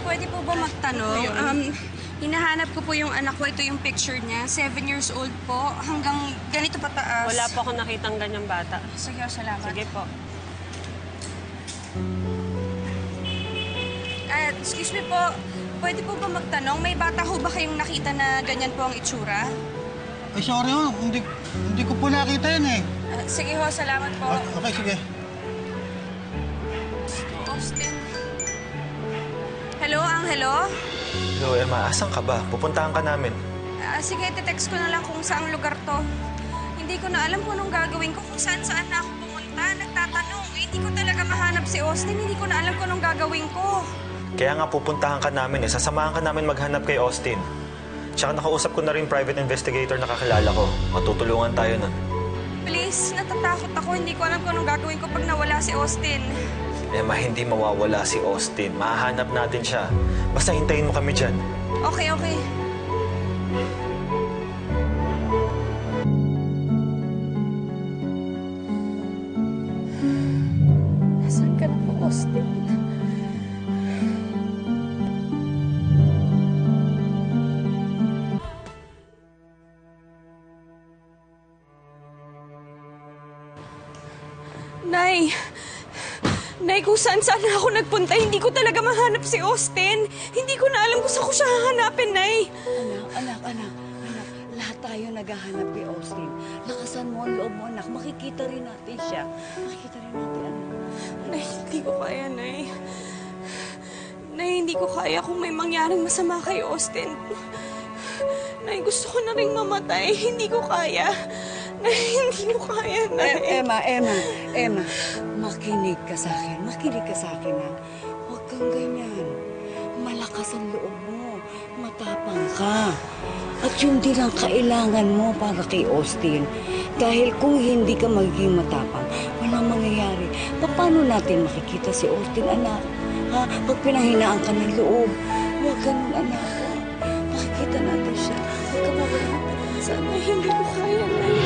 pwede po ba magtanong? Hinahanap ko po yung anak ko. Ito yung picture niya. 7 years old po. Hanggang ganito pataas. Wala po akong nakitang ganyang bata. Sige, salamat. Sige po. Excuse me po. Pwede po ba magtanong? May bata ho ba kayong nakita na ganyan po ang itsura? Ay, sorry ho. Hindi ko po nakita yun eh. Sige ho, salamat po. Okay, sige. Austin. Hello, Angelo? Hello, Emma. Asan ka ba? Pupuntahan ka namin. Sige, text ko na lang kung saang lugar to. Hindi ko na alam kung anong gagawin ko, kung saan-saan na ako pumunta. Nagtatanong. Hindi ko talaga mahanap si Austin. Hindi ko na alam kung anong gagawin ko. Kaya nga pupuntahan ka namin eh. Sasamahan ka namin maghanap kay Austin. Tsaka nakausap ko na rin private investigator na kakilala ko. Matutulungan tayo nun. Please, natatakot ako. Hindi ko alam kung anong gagawin ko pag nawala si Austin. Emma, hindi mawawala si Austin. Mahahanap natin siya. Basta hintayin mo kami dyan. Okay, okay. Nasaan ka na po, Austin? Nay! Nay, kung saan-saan na ako nagpunta, hindi ko talaga mahanap si Austin. Hindi ko na alam kung saan ko siya hahanapin, Nay. Anak. Lahat tayo naghahanap kay Austin. Lakasan mo ang loob mo, anak. Makikita rin natin siya. Makikita rin natin, anak. Nay, hindi ko kaya, Nay. Nay, hindi ko kaya kung may mangyaring masama kay Austin. Nay, gusto ko na rin mamatay. Hindi ko kaya. Nay, hindi ko kaya, Nay. Emma. Makinig ka sa akin. Ha? Huwag kang ganyan. Malakas ang loob mo. Matapang ka. At yun din ang kailangan mo para kay Austin. Dahil kung hindi ka magiging matapang, walang mangyayari. Paano natin makikita si Austin, anak? Ha? Pag pinahinaan ka ng loob, huwag ganun, anak. Makikita natin siya. Huwag ka mawala ng pag-asa. Nay, hindi ko kaya, Nay.